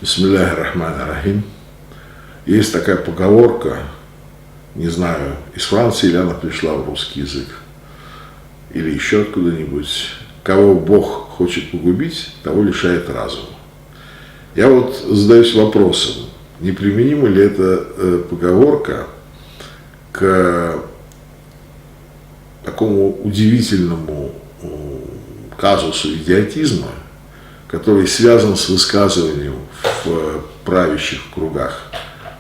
Бисмилляхи рахмани рахим. Есть такая поговорка, не знаю, из Франции или она пришла в русский язык, или еще откуда-нибудь: кого Бог хочет погубить, того лишает разума. Я вот задаюсь вопросом, не применима ли эта поговорка к такому удивительному казусу идиотизма, который связан с высказыванием в правящих кругах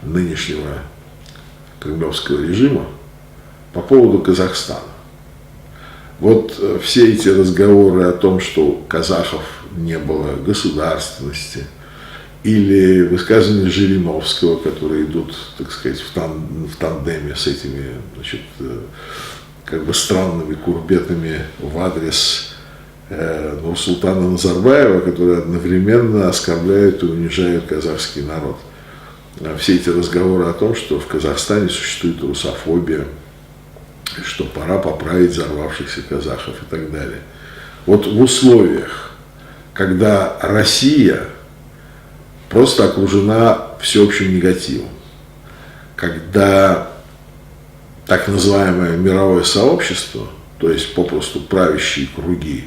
нынешнего кремлевского режима по поводу Казахстана. Вот все эти разговоры о том, что у казахов не было государственности, или высказывания Жириновского, которые идут, так сказать, в тандеме с этими, значит, как бы странными курбетами в адрес Нурсултана Назарбаева, которые одновременно оскорбляют и унижают казахский народ. Все эти разговоры о том, что в Казахстане существует русофобия, что пора поправить взорвавшихся казахов и так далее. Вот в условиях, когда Россия просто окружена всеобщим негативом, когда так называемое мировое сообщество, то есть попросту правящие круги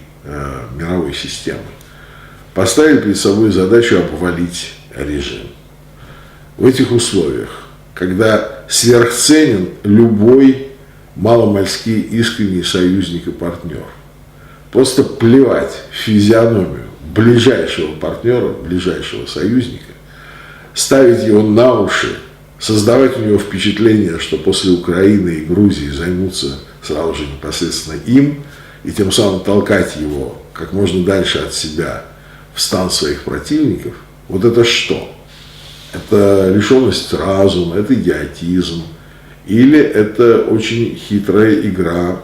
мировой системы, поставили перед собой задачу обвалить режим. В этих условиях, когда сверхценен любой маломальски искренний союзник и партнер, просто плевать в физиономию ближайшего партнера, ближайшего союзника, ставить его на уши, создавать у него впечатление, что после Украины и Грузии займутся сразу же непосредственно им, и тем самым толкать его как можно дальше от себя в стан своих противников, вот это что? Это лишенность разума, это идиотизм, или это очень хитрая игра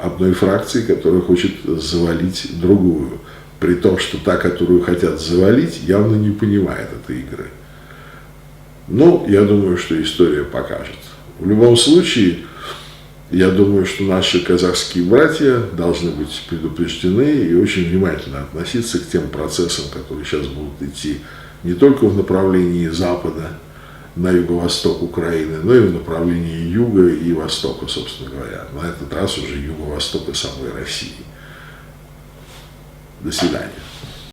одной фракции, которая хочет завалить другую, при том, что та, которую хотят завалить, явно не понимает этой игры. Но я думаю, что история покажет. В любом случае, я думаю, что наши казахские братья должны быть предупреждены и очень внимательно относиться к тем процессам, которые сейчас будут идти не только в направлении Запада, на юго-восток Украины, но и в направлении юга и востока, собственно говоря. На этот раз уже юго-востока самой России. До свидания.